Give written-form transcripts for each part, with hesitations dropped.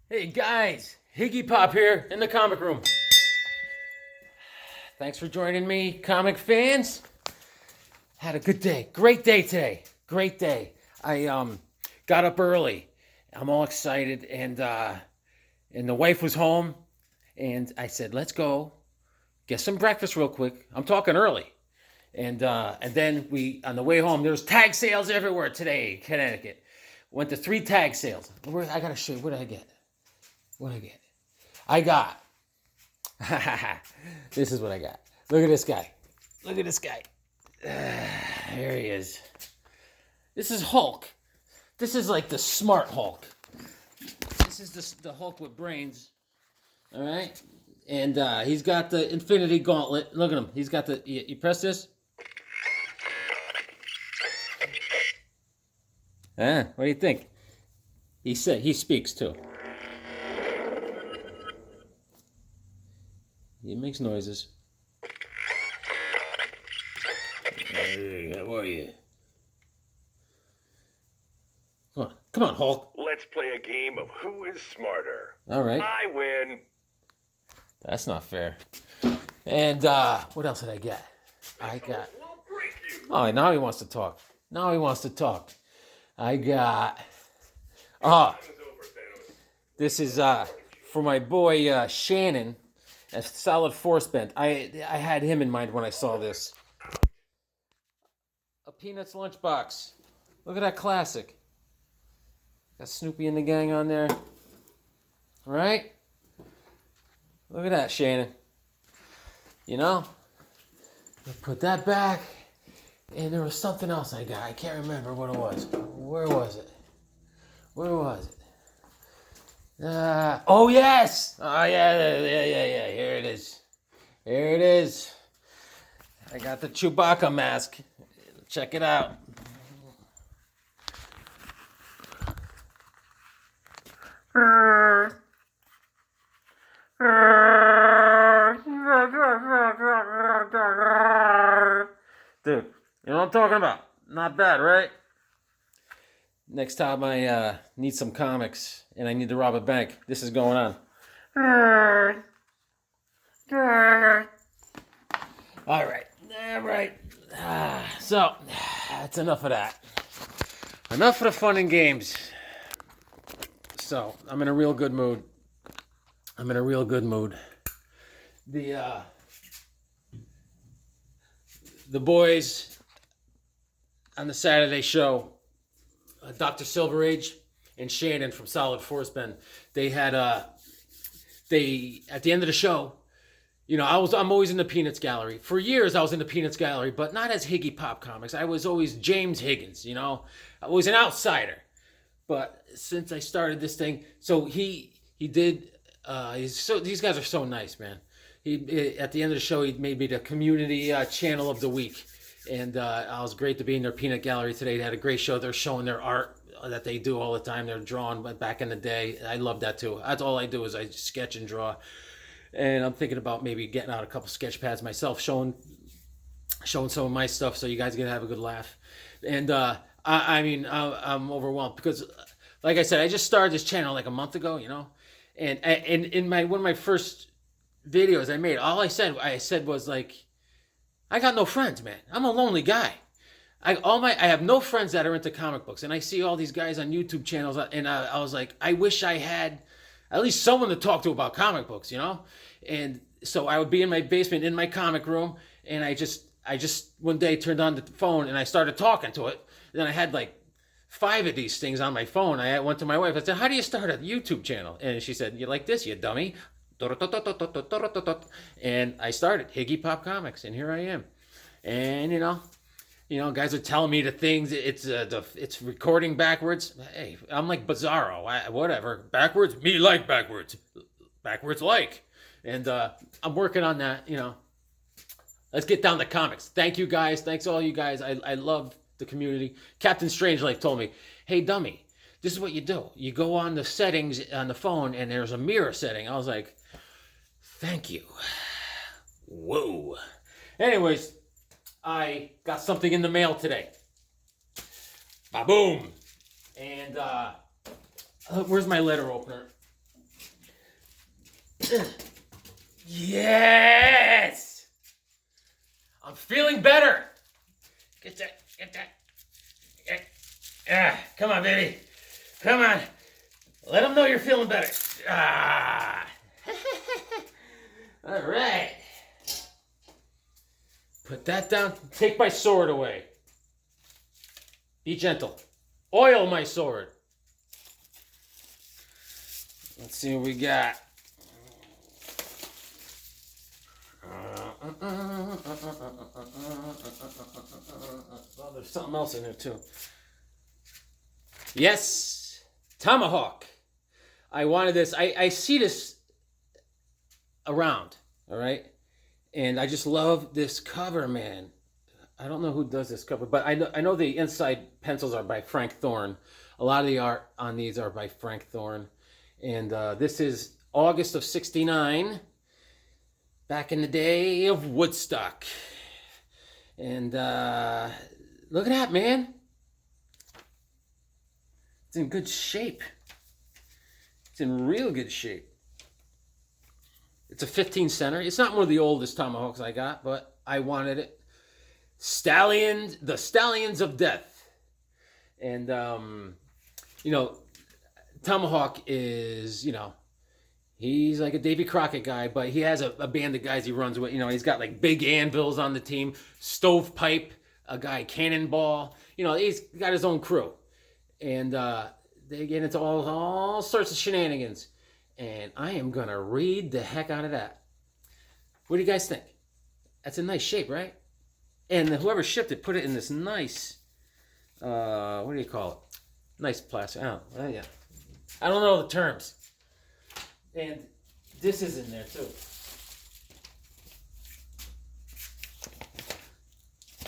Hey guys, Higgy Pop here in the comic room. Thanks for joining me, comic fans. Had a good day. Great day today. Great day. I got up early. I'm all excited and the wife was home and I said, "Let's go get some breakfast real quick." I'm talking early. And then we on the way home, there's tag sales everywhere today in Connecticut. Went to 3 tag sales. I got to show you what did I get? What did I get? I got this is what I got. Look at this guy. Look at this guy. There he is. This is Hulk. This is like the smart Hulk. This is the Hulk with brains. All right? And he's got the Infinity Gauntlet. Look at him. He's got the... You press this? What do you think? He speaks too. He makes noises. Hey, how are you? Come on, Hulk. Let's play a game of who is smarter. All right. I win. That's not fair. And what else did I get? I got... Oh, now he wants to talk. Now he wants to talk. I got... Oh, this is for my boy Shannon. A solid force bent. I had him in mind when I saw this. A Peanuts lunchbox. Look at that classic. Got Snoopy and the gang on there. Right? Look at that, Shannon. You know? Put that back. And there was something else I got. I can't remember what it was. Where was it? Where was it? Oh, yes! Oh, yeah. Here it is. Here it is. I got the Chewbacca mask. Check it out. Dude, you know what I'm talking about? Not bad, right? Next time I need some comics and I need to rob a bank, this is going on. All right. So, that's enough of that. Enough of the fun and games. So, I'm in a real good mood. The boys on the Saturday show, Dr. Silver Age and Shannon from Solid Force Bend, they had at the end of the show, you know, I'm always in the Peanuts gallery. For years I was in the Peanuts gallery, but not as Higgy Pop Comics. I was always James Higgins, you know. I was an outsider. But since I started this thing, so he did these guys are so nice, man. He at the end of the show he made me the community channel of the week. And I was great to be in their peanut gallery today. They had a great show. They're showing their art that they do all the time. They're drawing back in the day. I love that too. That's all I do is I sketch and draw. And I'm thinking about maybe getting out a couple sketch pads myself, showing some of my stuff so you guys can have a good laugh. And I'm overwhelmed because, like I said, I just started this channel like a month ago, you know. And in one of my first videos I made, all I said was like, I got no friends, man. I'm a lonely guy. I have no friends that are into comic books, and I see all these guys on YouTube channels, and I was like, I wish I had at least someone to talk to about comic books, you know. And so I would be in my basement in my comic room, and I just one day turned on the phone and I started talking to it. And then I had like 5 of these things on my phone. I went to my wife. I said, "How do you start a YouTube channel?" And she said, "You like this, you dummy." And I started Higgy Pop Comics, and here I am. And you know, guys are telling me the things. It's recording backwards. Hey, I'm like Bizarro. Whatever, backwards. Me like backwards. Backwards like. And I'm working on that. You know, let's get down to comics. Thank you guys. Thanks all you guys. I love the community. Captain Strangelake told me, "Hey, dummy, this is what you do. You go on the settings on the phone, and there's a mirror setting." I was like, thank you. Whoa. Anyways, I got something in the mail today. Ba-boom. And where's my letter opener? Yes! I'm feeling better. Get that. Come on, baby. Come on. Let them know you're feeling better. Ah. All right. Put that down. Take my sword away. Be gentle. Oil my sword. Let's see what we got. Oh, there's something else in there too. Yes, Tomahawk. I wanted this. I see this around, all right? And I just love this cover, man. I don't know who does this cover, but I know the inside pencils are by Frank Thorne. A lot of the art on these are by Frank Thorne. And this is August of '69, back in the day of Woodstock. And look at that, man. It's in good shape. It's in real good shape. It's a 15 center. It's not one of the oldest Tomahawks I got, but I wanted it. The Stallions of Death. And, Tomahawk is, he's like a Davy Crockett guy, but he has a band of guys he runs with. He's got like Big Anvils on the team, Stovepipe, a guy Cannonball. He's got his own crew. And they get into all sorts of shenanigans. And I am going to read the heck out of that. What do you guys think? That's in nice shape, right? And whoever shipped it put it in this nice, what do you call it? Nice plastic. Oh, yeah. I don't know the terms. And this is in there too.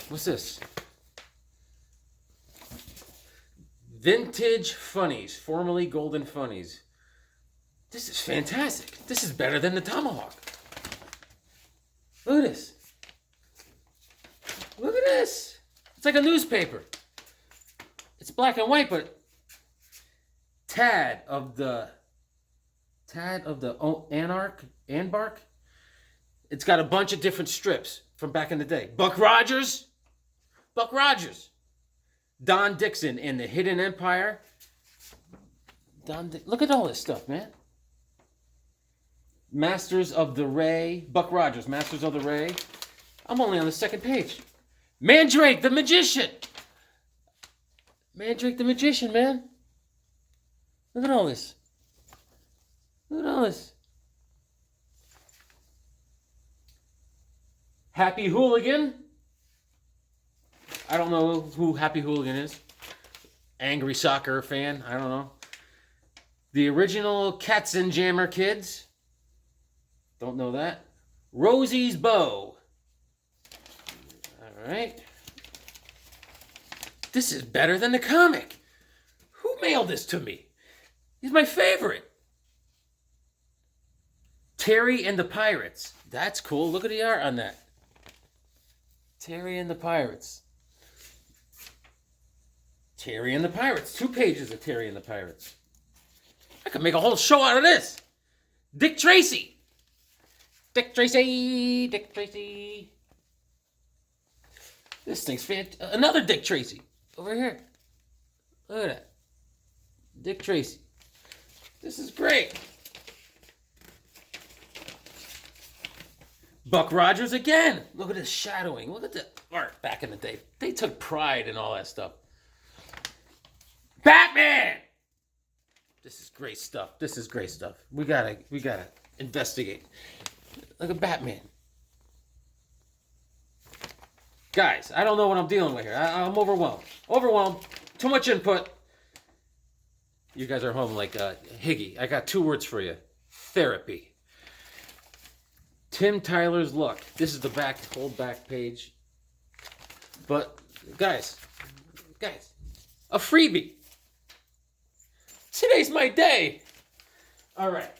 What's this? Vintage Funnies, formerly Golden Funnies. This is fantastic. This is better than the Tomahawk. Look at this. Look at this. It's like a newspaper. It's black and white, but Tad of the Anbark. It's got a bunch of different strips from back in the day. Buck Rogers. Don Dixon in the Hidden Empire. Look at all this stuff, man. Masters of the Ray. Buck Rogers, Masters of the Ray. I'm only on the second page. Mandrake the Magician. Mandrake the Magician, man. Look at all this. Happy Hooligan. I don't know who Happy Hooligan is. Angry soccer fan. I don't know. The original Katzenjammer Kids. Don't know that. Rosie's Bow. All right. This is better than the comic. Who mailed this to me? He's my favorite. Terry and the Pirates. That's cool. Look at the art on that. Terry and the Pirates. Terry and the Pirates. 2 pages of Terry and the Pirates. I could make a whole show out of this. Dick Tracy. This thing's fantastic. Another Dick Tracy. Over here. Look at that. Dick Tracy. This is great. Buck Rogers again. Look at the shadowing. Look at the art back in the day. They took pride in all that stuff. Batman! This is great stuff. We gotta investigate. Look at Batman. Guys, I don't know what I'm dealing with here. I'm overwhelmed. Too much input. You guys are home like Higgy. I got 2 words for you. Therapy. Tim Tyler's Luck. This is the whole back page. But, guys, a freebie. Today's my day. All right.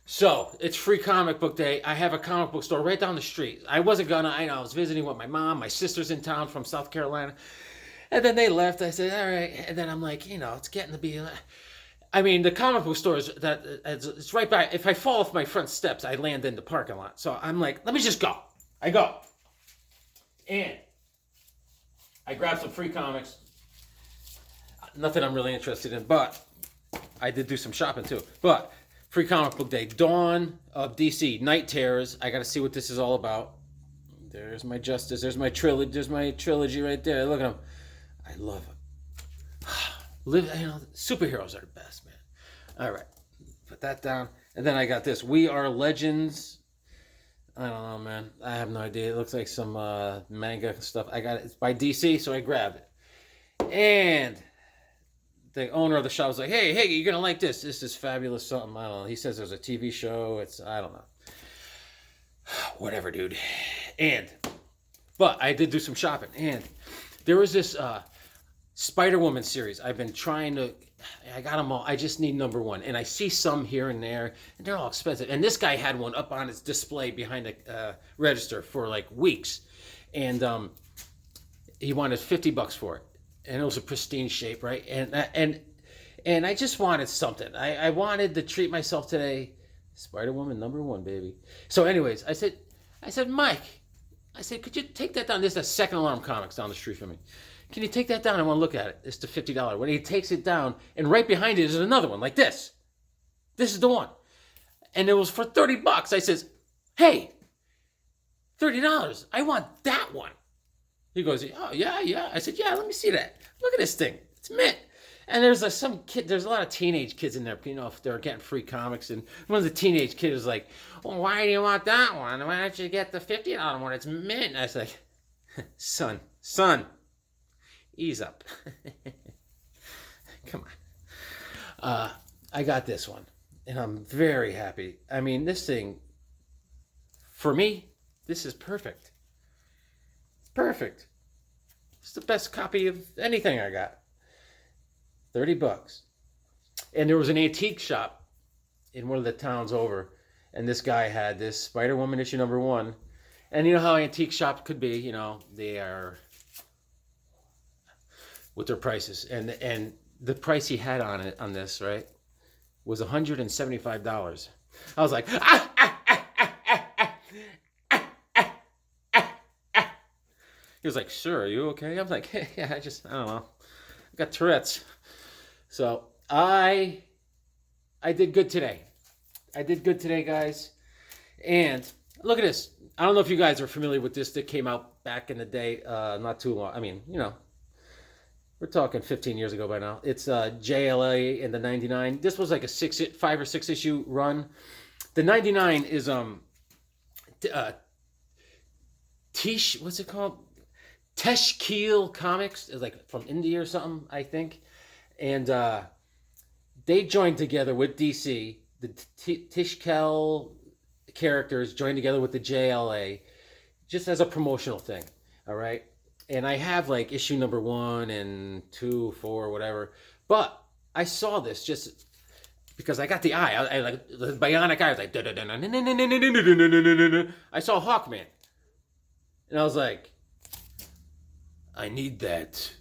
So, it's free comic book day. I have a comic book store right down the street. I wasn't gonna, I was visiting with my mom. My sister's in town from South Carolina. And then they left. I said, all right. And then I'm like, it's getting to be, I mean, the comic book store is that it's right by. If I fall off my front steps, I land in the parking lot. So I'm like, let me just go. I go, and I grab some free comics. Nothing I'm really interested in, but I did do some shopping too. But free comic book day, Dawn of DC, Night Terrors. I got to see what this is all about. There's my Justice. There's my trilogy. There's my trilogy right there. Look at them. I love it. Superheroes are the best, man. All right, put that down. And then I got this. We Are Legends. I don't know, man. I have no idea. It looks like some manga stuff. I got it. It's by DC, so I grabbed it. And the owner of the shop was like, hey, you're going to like this. This is fabulous something. I don't know. He says there's a TV show. I don't know. Whatever, dude. But I did do some shopping. And there was this Spider-Woman series. I've been trying to, I got them all. I just need number one. And I see some here and there, and they're all expensive. And this guy had one up on his display behind the register for like weeks. And he wanted $50 for it. And it was a pristine shape, right? And I just wanted something. I wanted to treat myself today. Spider-Woman number one, baby. So anyways, I said, Mike, could you take that down? There's a Second Alarm Comics down the street from me. Can you take that down? I want to look at it. It's the $50. When he takes it down, and right behind it is another one like this. This is the one. And it was for $30. I says, hey, $30. I want that one. He goes, oh, yeah. I said, yeah, let me see that. Look at this thing. It's mint. And there's some kid, there's a lot of teenage kids in there, if they're getting free comics. And one of the teenage kids was like, well, why do you want that one? Why don't you get the $50 one? It's mint. And I was like, son, ease up. Come on. I got this one, and I'm very happy. I mean, this thing, for me, this is perfect. Perfect. It's the best copy of anything I got. $30. And there was an antique shop in one of the towns over, and this guy had this Spider-Woman issue number one. And you know how antique shops could be, they are with their prices. And the price he had on this, right, was $175. I was like, He was like, sir, are you okay? I'm like, hey, yeah, I don't know. I got Tourette's. So I did good today. Guys. And look at this. I don't know if you guys are familiar with this. That came out back in the day, not too long. I mean, we're talking 15 years ago by now. It's JLA in the 99. This was like a 5 or 6 issue run. The 99 is Tish, what's it called? Teshkeel Comics. It's like from India or something, I think. And they joined together with DC. The Tishkel characters joined together with the JLA just as a promotional thing. All right. And I have like issue number 1 and 2, 4, whatever. But I saw this just because I got the eye. I like the bionic eye. I was like, I saw Hawkman. And I was like, I need that.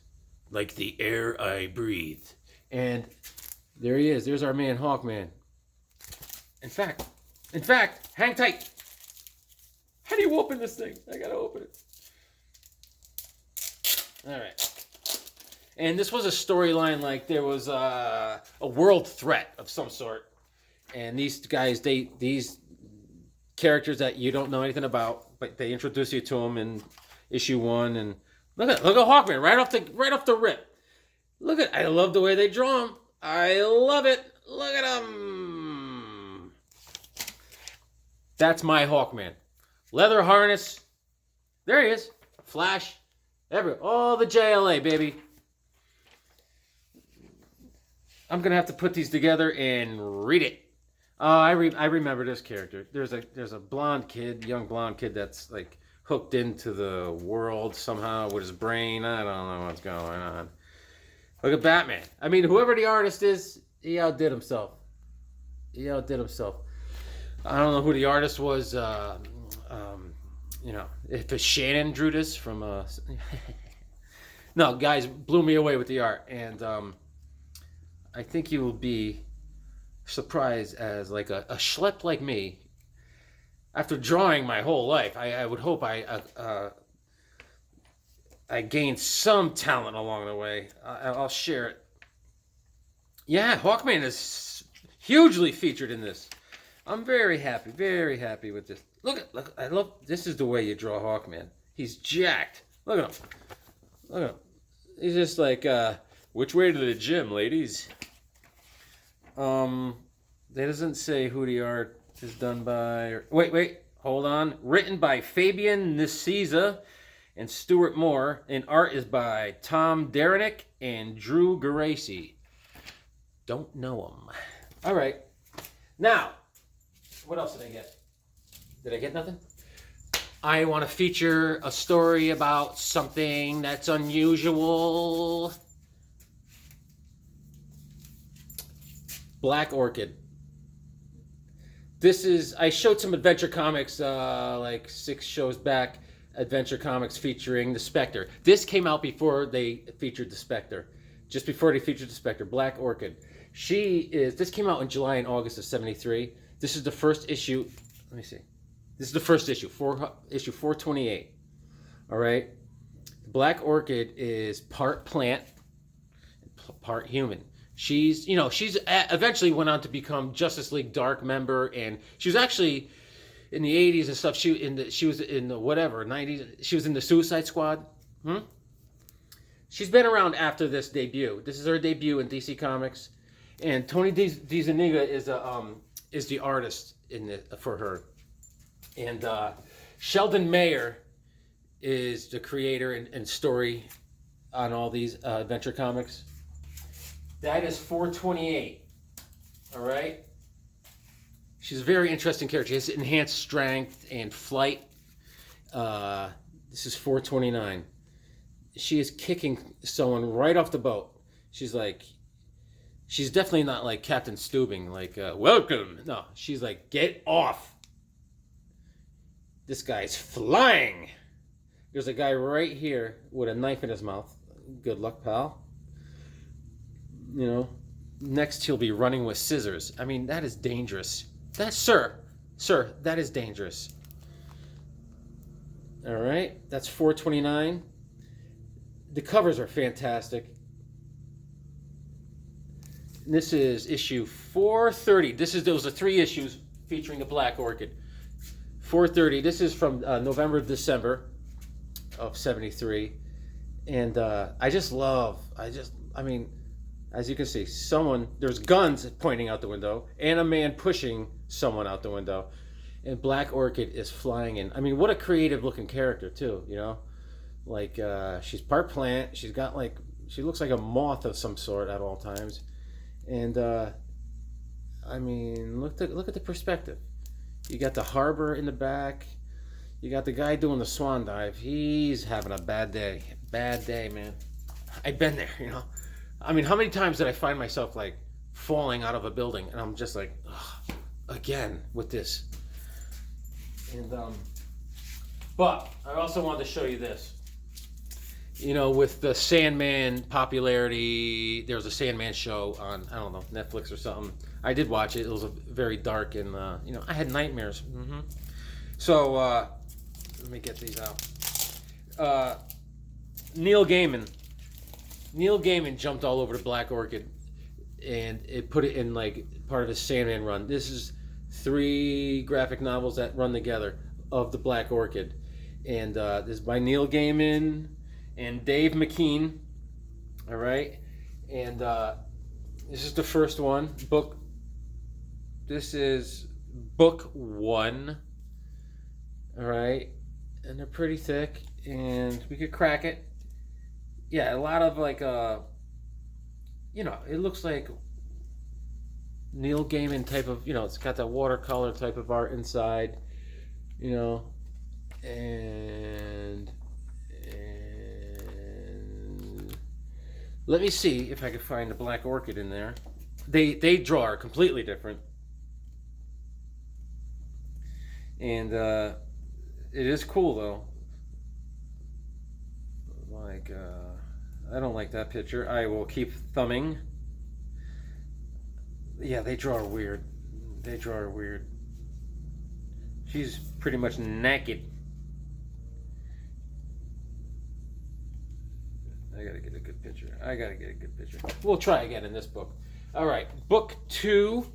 Like the air I breathe. And there he is. There's our man, Hawkman. In fact, hang tight. How do you open this thing? I gotta open it. All right. And this was a storyline like there was a world threat of some sort. And these guys, these characters that you don't know anything about, but they introduce you to them in issue 1. And look at Hawkman right off the rip. I love the way they draw him. I love it. Look at him. That's my Hawkman. Leather harness. There he is. Flash. All the JLA, baby. I'm gonna have to put these together and read it. I remember this character. There's a young blonde kid that's like hooked into the world somehow with his brain. I don't know what's going on. Look at Batman. I mean, whoever the artist is, he outdid himself. I don't know who the artist was. If it's Shannon drew this from no, guys blew me away with the art. And I think you will be surprised as like a schlep like me. After drawing my whole life, I would hope I gained some talent along the way. I'll share it. Yeah, Hawkman is hugely featured in this. I'm very happy with this. Look, I love, this is the way you draw Hawkman. He's jacked. Look at him. Look at him. He's just like, which way to the gym, ladies? That doesn't say who the art is done by. Wait, hold on. Written by Fabian Nicieza and Stuart Moore, and art is by Tom Derenick and Drew Geraci. Don't know them. All right. Now, what else did I get? Did I get nothing? I want to feature a story about something that's unusual. Black Orchid. This is, I showed some Adventure Comics like 6 shows back. Adventure Comics featuring the Spectre. This came out before they featured the Spectre. Just before they featured the Spectre. Black Orchid. This came out in July and August of 73. This is the first issue. Let me see. This is the first issue. Issue 428. All right. Black Orchid is part plant, part human. She's eventually went on to become Justice League Dark member, and she was actually in the 80s and stuff. She was in the whatever 90s. She was in the Suicide Squad. She's been around after this debut. This is her debut in DC Comics, and Tony DeZuniga is the artist for her, and Sheldon Mayer is the creator and story on all these Adventure Comics. That is 428. All right. She's a very interesting character. She has enhanced strength and flight. This is 429. She is kicking someone right off the boat. She's definitely not like Captain Steubing, like, welcome. No, she's like, get off. This guy's flying. There's a guy right here with a knife in his mouth. Good luck, pal. Next he'll be running with scissors. I mean, that is dangerous. Sir, that is dangerous. All right, that's 429. The covers are fantastic. This is issue 430. Those are 3 issues featuring the Black Orchid. 430. This is from November, December of 73. And I mean, as you can see, there's guns pointing out the window and a man pushing someone out the window. And Black Orchid is flying in. I mean, what a creative looking character too, Like, she's part plant. She looks like a moth of some sort at all times. And, I mean, look at the perspective. You got the harbor in the back. You got the guy doing the swan dive. He's having a bad day. Bad day, man. I've been there, I mean, how many times did I find myself, like, falling out of a building? And I'm just like, ugh, again, with this. And, but I also wanted to show you this. With the Sandman popularity, there was a Sandman show on, I don't know, Netflix or something. I did watch it. It was very dark and, I had nightmares. So, let me get these out. Neil Gaiman jumped all over the Black Orchid and it put it in, like, part of his Sandman run. This is 3 graphic novels that run together of the Black Orchid. And this is by Neil Gaiman and Dave McKean. All right. And this is the first one. This is book 1. All right. And they're pretty thick. And we could crack it. Yeah, a lot of like, it looks like Neil Gaiman type of, it's got that watercolor type of art inside, and let me see if I can find the Black Orchid in there. They draw are completely different, and it is cool though. Like, I don't like that picture. I will keep thumbing. Yeah, they draw her weird. They draw her weird. She's pretty much naked. I gotta get a good picture. We'll try again in this book. All right, book 2.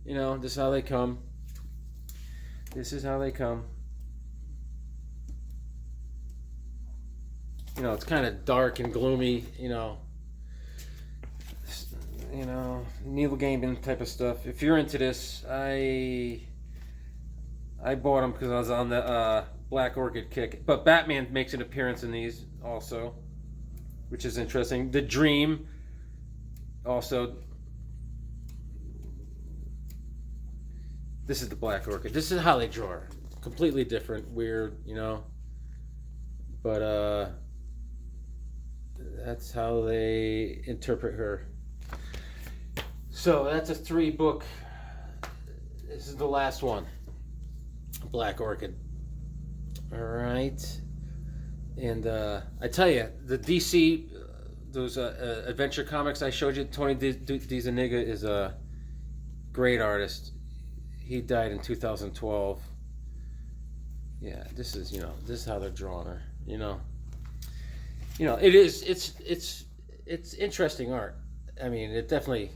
You know, this is how they come. You know, it's kind of dark and gloomy. You know, Neil Gaiman type of stuff. If you're into this, I bought them because I was on the Black Orchid kick. But Batman makes an appearance in these also, which is interesting. The Dream also. This is the Black Orchid. This is how they draw her. Completely different, weird, you know. But that's how they interpret her. So that's a 3-book. This is the last one. Black Orchid. All right. And I tell you, the DC, those adventure comics I showed you, Tony DeZuniga is a great artist. He died in 2012. Yeah, this is how they're drawing her. It's interesting art. I mean, it definitely,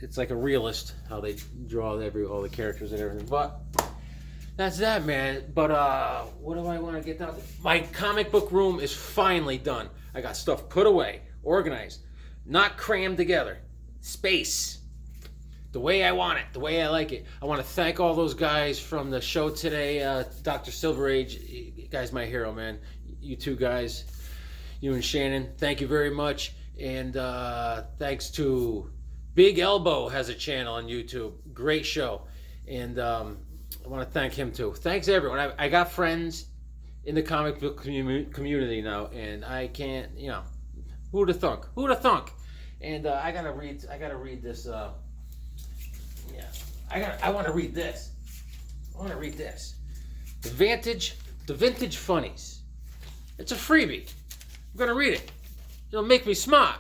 it's like a realist how they draw all the characters and everything. But that's that, man. But what do I want to get down to? My comic book room is finally done. I got stuff put away, organized, not crammed together. Space. The way I want it, the way I like it. I want to thank all those guys from the show today. Dr. Silverage, you guys, my hero, man. You two guys, you and Shannon, thank you very much. And thanks to Big Elbow has a channel on YouTube. Great show. And I want to thank him too. Thanks everyone. I got friends in the comic book community now, and I can't, who'd have thunk? And I gotta read this. I want to read this. The Vintage Funnies. It's a freebie. I'm gonna read it. It'll make me smart.